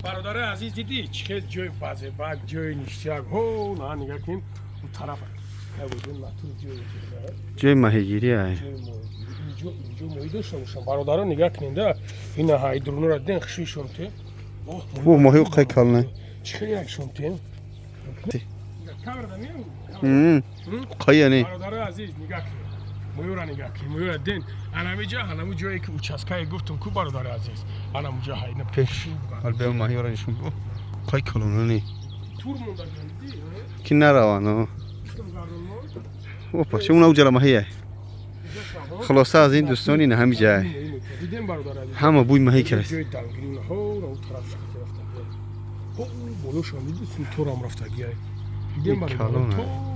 برادر عزیز دیدی چه جای بازه بعد جای نیشتیاک هو نه نگاه کن اون طرف نبودن مطور جای ماهیگیری های اینجا ماهی داشته باشم برادر نگاه کنین ده این های درونو را دین خشوی شمته او ماهی قای کالنه چه یک شمته قای نه برادر عزیز نگاه کن مویورا نگاه کن مویورا دین انمی جا هنمو جایی که اوچسکای گفتم کو برادر عزیز انمو جا های نپیشی حال به ماهی را نشون بو قای کالونه نی تور مونده جندی کی نروانه او پس اون اوجلا ماهیه خلاصه از این دوستانی نه همه جای دیدیم برادر عزیز همه بوی ماهی کرد جای دنگرین هو رو طرف شکل رفته هو بولوش هم دیدیم تور هم رفته گیای دیدیم برادر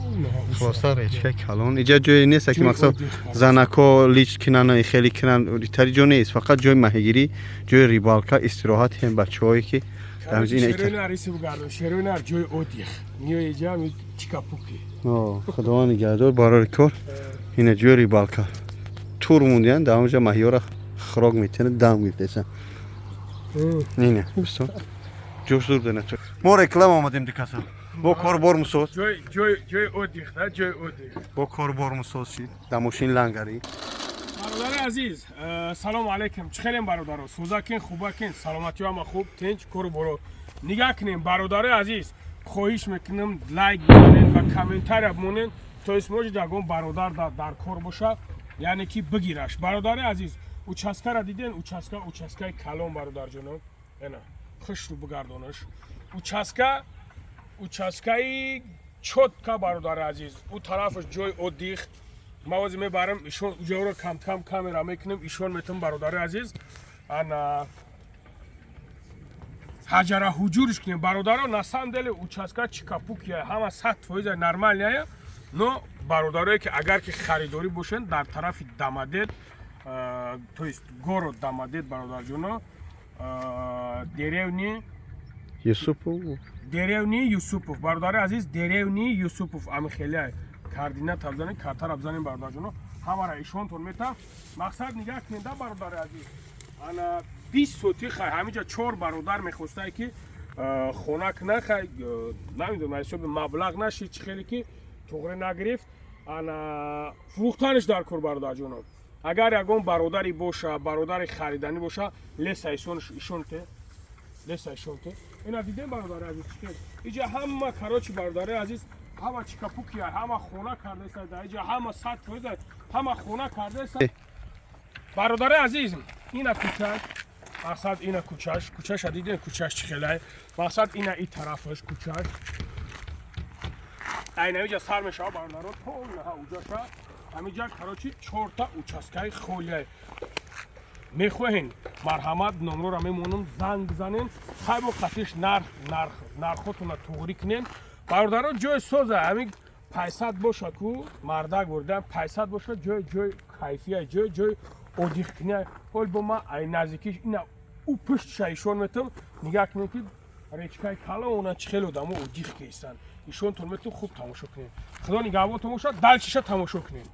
خلاصه ریچه کلان اینجا جای نیست که مقصد زنکا لیچ کنن خیلی کنن تری جا نیست فقط جای ماهیگیری جای ریبالکا استراحت هم بچه‌هایی که در شیرین عریسی بگردم شیرین هر جای اودیخ میای اینجا می چیکاپوکی خداوند نگهدار بارار کار این جای ریبالکا تور موندن در اونجا ماهی‌ها خراق میتونه دم میپسن اینه بستون جوش دور دنه تو ما رکلام آمدیم دیکاسا با کاربار مسوز جای اودیخ نه جای اودیخ با کاربار مسوز شید در ماشین لنگری برادر عزیز سلام علیکم چخیرین برادر سوزا کن خوبا کن سلامتی هم خوب تنج کرو برو نگاه کنین برادر عزیز خواهش میکنم لایک بزنین و کامنتار بمونین تا اسمش داگون برادر در کار باشه یعنی که بگیرش برادر عزیز اوچسکا را دیدین اوچسکای کلام برادر جناب اینا خوش رو بگردونش اوچسکای چوتکا برادر عزیز او طرفش جای اودیخ موازی میبرم ایشون اونجا رو کم کامera میکنم ایشون میتونم برادر عزیز انا حجره حجورش کنیم برادر на самом деле участка чикапукия همه 100% нормальная но برادرایی که اگر که خریداری باشن در طرف دامادت то есть город دامادت برادر جونا دریونی یوسوپوف برادر عزیز دریونی یوسوپوف ام خیلی کاردینات ابزانین کارتر ابزانین برادر جونا همه را ایشون تون میتا مقصد نگاه کنید برادر عزیز انا 20 سوتی خواهی همینجا 4 برادر میخواسته که خونک نخواهی نمیدونم ایشون به مبلغ نشید چه خیلی که توغره نگرفت انا فروختنش در کار برادر جونا اگر یکون برادری باشه برادر خریدنی باشه لیست ایشون ته اینا دیدیم برادر عزیز اینجا همه کاراچی برادر عزیز همه چیکاپوکی همه خونه کرده است اینجا همه 100% همه خونه کرده است برادر عزیز اینا کوچه مقصد اینا کوچهش دیدین کوچهش چی خیلی مقصد اینا این طرفش کوچهش اینا اینجا سر میشه برادر تو نه اونجا همینجا کاراچی 4 تا اوچسکای خولیه میخواهین مرحمت نمره را میمونم زنگ بزنین خیلی خطیش نرخوتون را توغری کنین برادران جای سوزه همین 500 باشه که مردک بردن 500 باشه جای کیفیه جای اودیخ کنه حال با ما نزدیکیش اینا او پشت شایشون میتونم نگاه کنین که ریچکای کلا اونا چخیل دم اودیخ کیستن ایشون تون میتونم خوب تماشا کنین خدا نگهبانتون باشه دلچیشه تماشا کنین